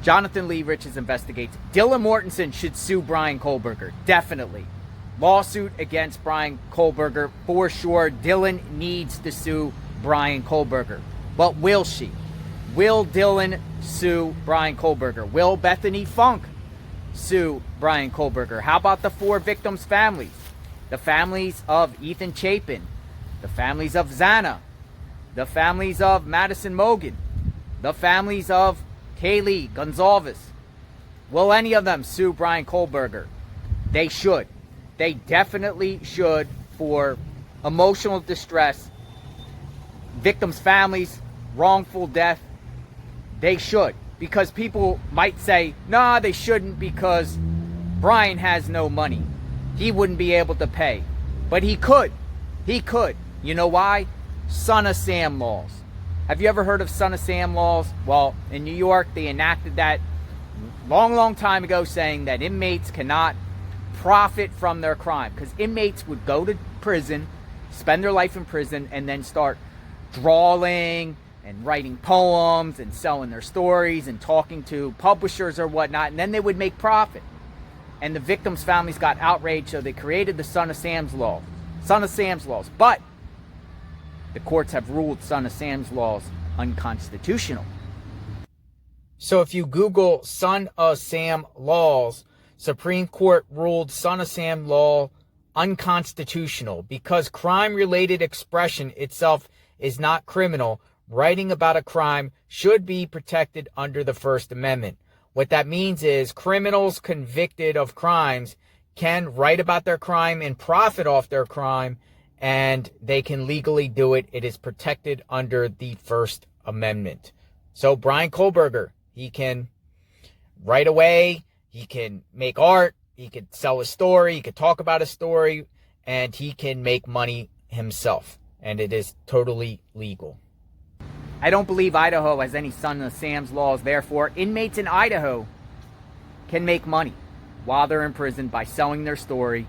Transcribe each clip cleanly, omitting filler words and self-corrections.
Jonathan Lee Riches investigates. Dylan Mortensen should sue Bryan Kohberger. Definitely. Lawsuit against Bryan Kohberger for sure. Dylan needs to sue Bryan Kohberger. But will she? Will Dylan sue Bryan Kohberger? Will Bethany Funk sue Bryan Kohberger? How about the 4 victims' families? The families of Ethan Chapin, the families of Xana, the families of Madison Mogen, the families of Kaylee Gonzalez. Will any of them sue Bryan Kohberger? They should. They definitely should, for emotional distress, victims' families, wrongful death. They should. Because people might say, nah, they shouldn't because Bryan has no money. He wouldn't be able to pay. But he could. He could. You know why? Son of Sam laws. Have you ever heard of Son of Sam laws? Well, in New York, they enacted that long time ago, saying that inmates cannot profit from their crime. Because inmates would go to prison, spend their life in prison, and then start drawing and writing poems and selling their stories and talking to publishers or whatnot, and then they would make profit. And the victims' families got outraged, so they created the Son of Sam's laws. But the courts have ruled Son of Sam's laws unconstitutional. So if you Google Son of Sam laws, Supreme Court ruled Son of Sam law unconstitutional because crime-related expression itself is not criminal. Writing about a crime should be protected under the First Amendment. What that means is criminals convicted of crimes can write about their crime and profit off their crime, and they can legally do it. It is protected under the First Amendment. So Bryan Kohberger, he can write away, he can make art, he could sell a story, he could talk about a story, and he can make money himself. And it is totally legal. I don't believe Idaho has any Son of Sam's laws. Therefore, inmates in Idaho can make money while they're in prison by selling their story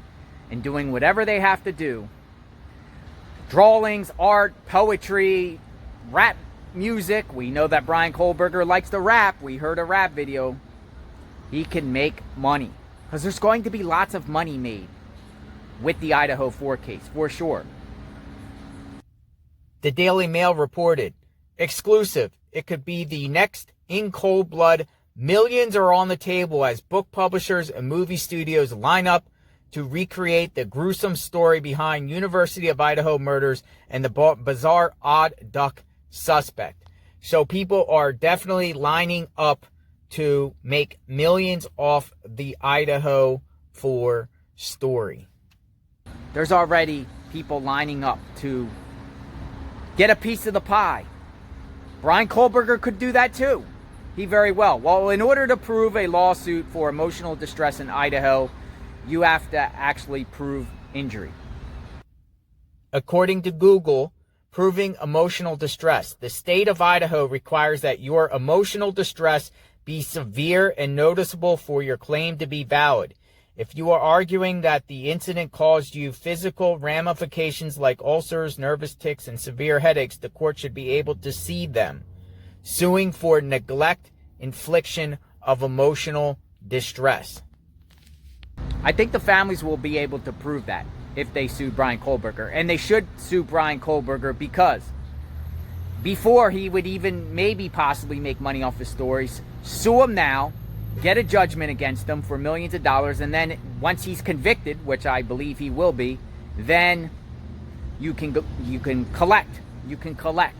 and doing whatever they have to do. Drawings, art, poetry, rap music. We know that Bryan Kohberger likes to rap. We heard a rap video. He can make money because there's going to be lots of money made with the Idaho 4 case, for sure. The Daily Mail reported, exclusive, it could be the next In Cold Blood. Millions are on the table as book publishers and movie studios line up to recreate the gruesome story behind University of Idaho murders and the bizarre odd duck suspect. So people are definitely lining up to make millions off the Idaho 4 story. There's already people lining up to get a piece of the pie. Bryan Kohberger could do that too. He very well. Well, in order to prove a lawsuit for emotional distress in Idaho, you have to actually prove injury. According to Google, proving emotional distress. The state of Idaho requires that your emotional distress be severe and noticeable for your claim to be valid. If you are arguing that the incident caused you physical ramifications like ulcers, nervous tics, and severe headaches, the court should be able to see them. Suing for neglect, infliction of emotional distress. I think the families will be able to prove that if they sue Bryan Kohberger. And they should sue Bryan Kohberger because before he would even maybe possibly make money off his stories, sue him now, get a judgment against him for millions of dollars, and then once he's convicted, which I believe he will be, then you can collect. You can collect.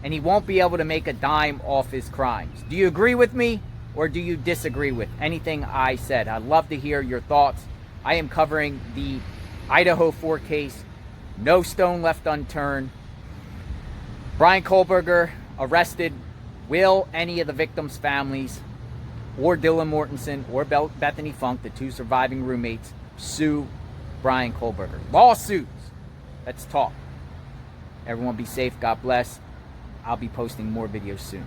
And he won't be able to make a dime off his crimes. Do you agree with me, or do you disagree with anything I said? I'd love to hear your thoughts. I am covering the Idaho 4 case. No stone left unturned. Bryan Kohberger arrested. Will any of the victims' families or Dylan Mortensen or Bethany Funk, the 2 surviving roommates, sue Bryan Kohberger? Lawsuits. Let's talk. Everyone be safe. God bless. I'll be posting more videos soon.